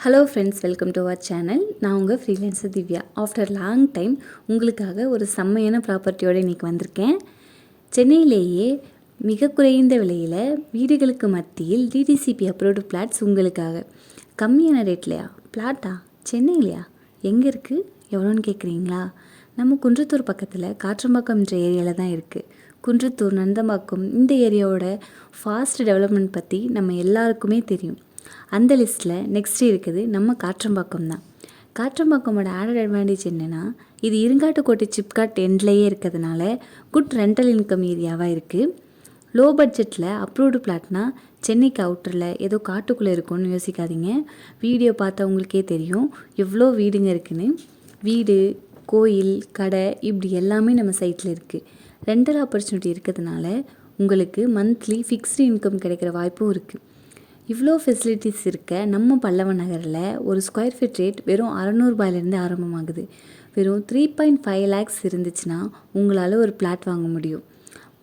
Hello friends, welcome to our channel. நான் உங்கள் freelancer Divya. After long time உங்களுக்காக ஒரு செம்மையான ப்ராப்பர்ட்டியோடு இன்றைக்கி வந்திருக்கேன். சென்னையிலேயே மிக குறைந்த விலையில் வீடுகளுக்கு மத்தியில் டிடிசிபி அப்ரூவ்டு பிளாட்ஸ் உங்களுக்காக. கம்மியான ரேட்லையா? பிளாட்டா? சென்னையிலையா? எங்கே இருக்குது? எவ்வளோன்னு கேட்குறீங்களா? நம்ம குன்றத்தூர் பக்கத்தில் காற்றம்பாக்கம்ன்ற ஏரியாவில் தான் இருக்குது. குன்றத்தூர், நந்தம்பாக்கம் இந்த ஏரியாவோட ஃபாஸ்ட் டெவலப்மெண்ட் பற்றி நம்ம எல்லாருக்குமே தெரியும். அந்த லிஸ்ட்டில் நெக்ஸ்ட் இருக்குது நம்ம காற்றம்பாக்கம் தான். காற்றம்பாக்கமோட ஆடட் அட்வான்டேஜ் என்னென்னா, இது இருங்காட்டுக்கோட்டை சிப்காட் எண்ட்லேயே இருக்கிறதுனால குட் ரெண்டல் இன்கம் ஏரியாவாக இருக்குது. லோ பட்ஜெட்டில் அப்ரூவ்டு பிளாட்னா சென்னைக்கு அவுட்டரில் ஏதோ காட்டுக்குள்ளே இருக்கும்னு யோசிக்காதீங்க. வீடியோ பார்த்தா உங்களுக்கே தெரியும் எவ்வளோ வீடுங்க இருக்குன்னு. வீடு, கோயில், கடை இப்படி எல்லாமே நம்ம சைட்டில் இருக்குது. ரெண்டல் ஆப்பர்ச்சுனிட்டி இருக்கிறதுனால உங்களுக்கு மந்த்லி ஃபிக்ஸ்டு இன்கம் கிடைக்கிற வாய்ப்பும் இருக்குது. இவ்வளோ ஃபெசிலிட்டிஸ் இருக்க நம்ம பல்லவ நகரில் ஒரு ஸ்கொயர் ஃபீட் ரேட் வெறும் 600 ரூபாயிலேருந்து ஆரம்பமாகுது. வெறும் 3.5 lakhs இருந்துச்சுன்னா உங்களால் ஒரு பிளாட் வாங்க முடியும்.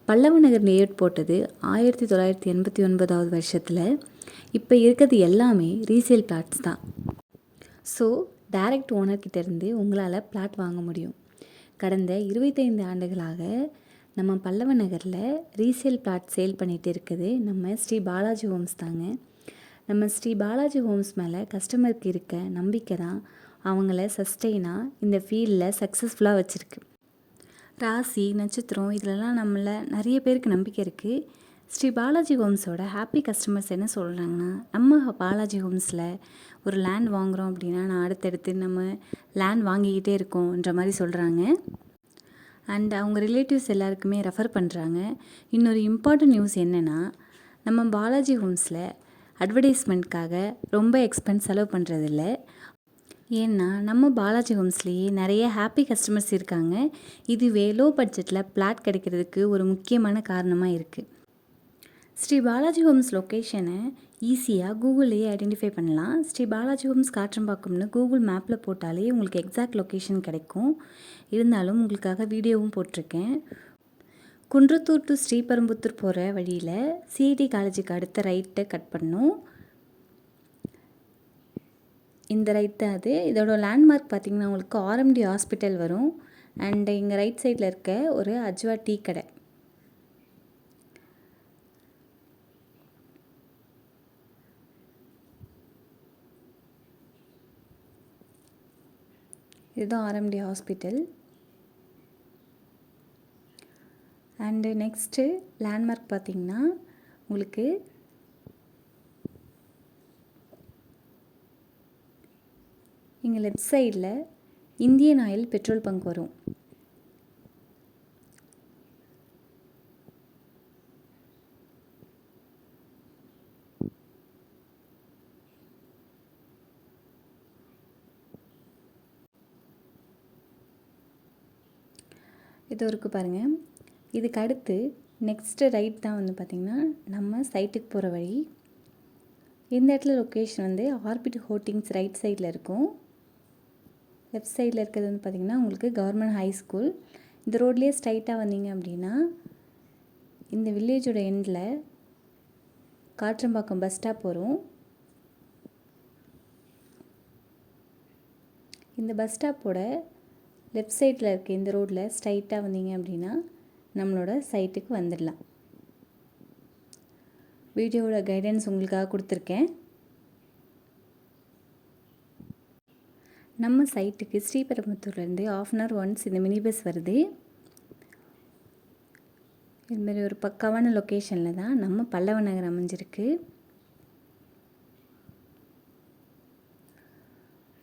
பல்லவ நகர் லேஅவுட் போட்டது 1989 வருஷத்தில். இப்போ இருக்கிறது எல்லாமே ரீசேல் பிளாட்ஸ் தான். ஸோ டைரக்ட் ஓனர்கிட்டேருந்து உங்களால் பிளாட் வாங்க முடியும். கடந்த 25 ஆண்டுகளாக நம்ம பல்லவ நகரில் ரீசேல் பிளாட் சேல் பண்ணிகிட்டு இருக்குது நம்ம ஸ்ரீ பாலாஜி ஹோம்ஸ் தாங்க. நம்ம ஸ்ரீ பாலாஜி ஹோம்ஸ் மேலே கஸ்டமருக்கு இருக்க நம்பிக்கை தான் அவங்கள சஸ்டெயினாக இந்த ஃபீல்டில் சக்ஸஸ்ஃபுல்லாக வச்சுருக்கு. ராசி, நட்சத்திரம் இதிலலாம் நம்மள நிறைய பேருக்கு நம்பிக்கை இருக்குது. ஸ்ரீ பாலாஜி ஹோம்ஸோட ஹாப்பி கஸ்டமர்ஸ் என்ன சொல்கிறாங்கன்னா, நம்ம பாலாஜி ஹோம்ஸில் ஒரு லேண்ட் வாங்குகிறோம் அப்படின்னா நான் அடுத்தடுத்து நம்ம லேண்ட் வாங்கிக்கிட்டே இருக்கோன்ற மாதிரி சொல்கிறாங்க. அண்ட் அவங்க ரிலேட்டிவ்ஸ் எல்லாருக்குமே ரெஃபர் பண்ணுறாங்க. இன்னொரு இம்பார்ட்டன்ட் நியூஸ் என்னென்னா, நம்ம பாலாஜி ஹோம்ஸில் அட்வர்டைஸ்மெண்ட்காக ரொம்ப எக்ஸ்பென்ஸ் செலவு பண்ணுறதில்ல. ஏன்னா நம்ம பாலாஜி ஹோம்ஸ்லேயே நிறைய ஹாப்பி கஸ்டமர்ஸ் இருக்காங்க. இதுவே லோ பட்ஜெட்டில் பிளாட் கிடைக்கிறதுக்கு ஒரு முக்கியமான காரணமாக இருக்குது. ஸ்ரீ பாலாஜி ஹோம்ஸ் லொக்கேஷனை ஈஸியாக கூகுள்லேயே ஐடென்டிஃபை பண்ணலாம். ஸ்ரீ பாலாஜி ஹோம்ஸ் காற்றம்பாக்கம்னு கூகுள் மேப்பில் போட்டாலே உங்களுக்கு எக்ஸாக்ட் லொக்கேஷன் கிடைக்கும். இருந்தாலும் உங்களுக்காக வீடியோவும் போட்டிருக்கேன். குன்றத்தூர் டு ஸ்ரீபெரும்புத்தூர் போகிற வழியில் சிஐடி காலேஜுக்கு அடுத்த ரைட்டை கட் பண்ணணும். இந்த ரைட் தான் அது. இதோட லேண்ட்மார்க் பார்த்திங்கன்னா உங்களுக்கு ஆர்எம்டி ஹாஸ்பிட்டல் வரும். அண்ட் இங்கே ரைட் சைடில் இருக்க ஒரு அஜ்வா டீ கடை. இதுதான் RMT hospital. And next landmark பார்த்திங்கன்னா உங்களுக்கு இங்கே லெஃப்ட் சைடில் இந்தியன் ஆயில் பெட்ரோல் பங்க் வரும். இது இருக்குது பாருங்கள். இதுக்கு அடுத்து நெக்ஸ்ட்டு ரைட் தான் வந்து பார்த்திங்கன்னா நம்ம சைட்டுக்கு போகிற வழி. இந்த இடத்துல லொக்கேஷன் வந்து ஆர்பிட் ஹோட்டிங்ஸ் ரைட் சைடில் இருக்கும். லெஃப்ட் சைடில் இருக்கிறது வந்து பார்த்திங்கன்னா உங்களுக்கு கவர்மெண்ட் ஹை ஸ்கூல். இந்த ரோட்லேயே ஸ்ட்ரைட்டாக வந்தீங்க அப்படின்னா இந்த வில்லேஜோட எண்டில் காற்றம்பாக்கம் பஸ் ஸ்டாப் வரும். இந்த பஸ் ஸ்டாப்போட லெஃப்ட் சைடில் இருக்க இந்த ரோட்டில் ஸ்ட்ரைட்டாக வந்தீங்க அப்படின்னா நம்மளோட சைட்டுக்கு வந்துடலாம். வீடியோவோட கைடன்ஸ் உங்களுக்காக கொடுத்துருக்கேன். நம்ம சைட்டுக்கு ஸ்ரீபெரும்புத்தூர்லேருந்து 1/2 hour ஒன்ஸ் இந்த மினி பஸ் வருது. இதுமாரி ஒரு பக்காவான லொக்கேஷனில் தான் நம்ம பல்லவ நகர் அமைஞ்சிருக்கு.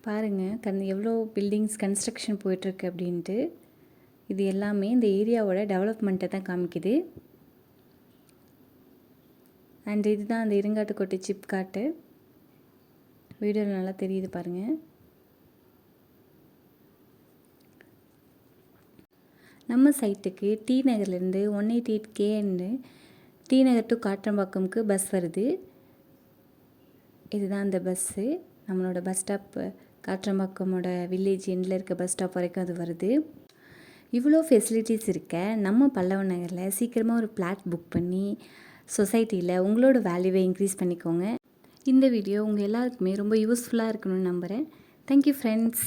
பாருங்கள் எவ்வளோ பில்டிங்ஸ் கன்ஸ்ட்ரக்ஷன் போயிட்டுருக்கு அப்படின்ட்டு. இது எல்லாமே இந்த ஏரியாவோட டெவலப்மெண்ட்டை தான் காமிக்குது. அண்ட் இதுதான் அந்த இருங்காட்டுக்கோட்டை சிப்காட்டு. வீடியோவில் நல்லா தெரியுது பாருங்கள். நம்ம சைட்டுக்கு டி நகர்லேருந்து 188 km டி நகர் டு காற்றம்பாக்கம்க்கு பஸ் வருது. இதுதான் அந்த பஸ்ஸு. நம்மளோட பஸ் ஸ்டாப் காற்றம்பாக்கமோட வில்லேஜ் எண்டில் இருக்க பஸ் ஸ்டாப் வரைக்கும் அது வருது. இவ்வளோ ஃபெசிலிட்டிஸ் இருக்க நம்ம பல்லவ நகரில் சீக்கிரமாக ஒரு பிளாட் புக் பண்ணி சொசைட்டியில் உங்களோட வேல்யூவை இன்க்ரீஸ் பண்ணிக்கோங்க. இந்த வீடியோ உங்கள் எல்லாருக்குமே ரொம்ப யூஸ்ஃபுல்லாக இருக்கணும்னு நம்புகிறேன். Thank you friends.